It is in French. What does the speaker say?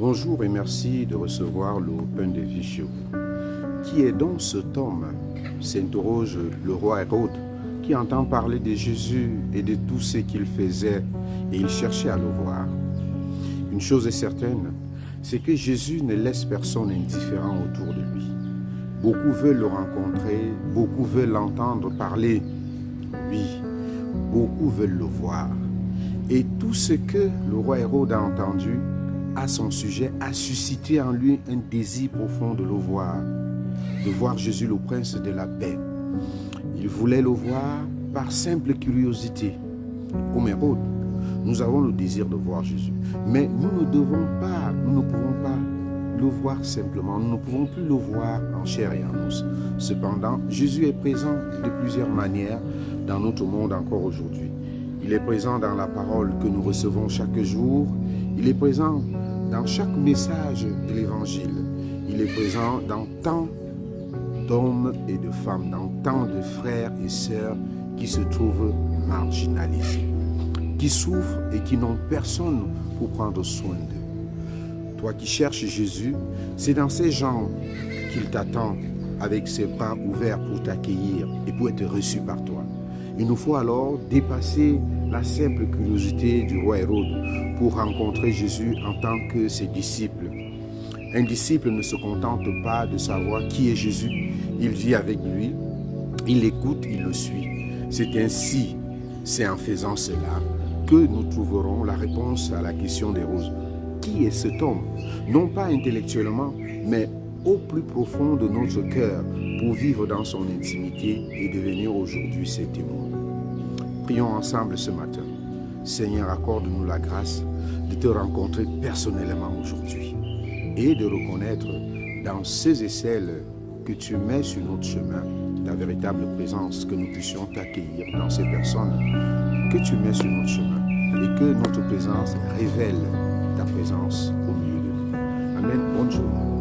Bonjour et merci de recevoir l'Open de Vie chez vous. Qui est donc cet homme s'interroge le roi Hérode, qui entend parler de Jésus et de tout ce qu'il faisait et il cherchait à le voir. Une chose est certaine, c'est que Jésus ne laisse personne indifférent autour de lui. Beaucoup veulent le rencontrer, beaucoup veulent l'entendre parler. Oui, beaucoup veulent le voir. Et tout ce que le roi Hérode a entendu à son sujet a suscité en lui un désir profond de le voir Jésus le prince de la paix. Il voulait le voir par simple curiosité. Comme Hérode, nous avons le désir de voir Jésus. Mais nous ne pouvons pas le voir simplement. Nous ne pouvons plus le voir en chair et en os. Cependant, Jésus est présent de plusieurs manières dans notre monde encore aujourd'hui. Il est présent dans la parole que nous recevons chaque jour. Il est présent dans chaque message de l'Évangile. Il est présent dans tant d'hommes et de femmes, dans tant de frères et sœurs qui se trouvent marginalisés, qui souffrent et qui n'ont personne pour prendre soin d'eux. Toi qui cherches Jésus, c'est dans ces gens qu'il t'attend avec ses bras ouverts pour t'accueillir et pour être reçu par toi. Il nous faut alors dépasser la simple curiosité du roi Hérode pour rencontrer Jésus en tant que ses disciples. Un disciple ne se contente pas de savoir qui est Jésus. Il vit avec lui, il l'écoute, il le suit. C'est en faisant cela que nous trouverons la réponse à la question des roses. Qui est cet homme? Non pas intellectuellement, mais au plus profond de notre cœur pour vivre dans son intimité et devenir aujourd'hui ses témoins. Prions ensemble ce matin. Seigneur, accorde-nous la grâce de te rencontrer personnellement aujourd'hui et de reconnaître dans ceux et celles que tu mets sur notre chemin ta véritable présence, que nous puissions t'accueillir dans ces personnes que tu mets sur notre chemin et que notre présence révèle ta présence au milieu de nous. Amen. Bonne journée.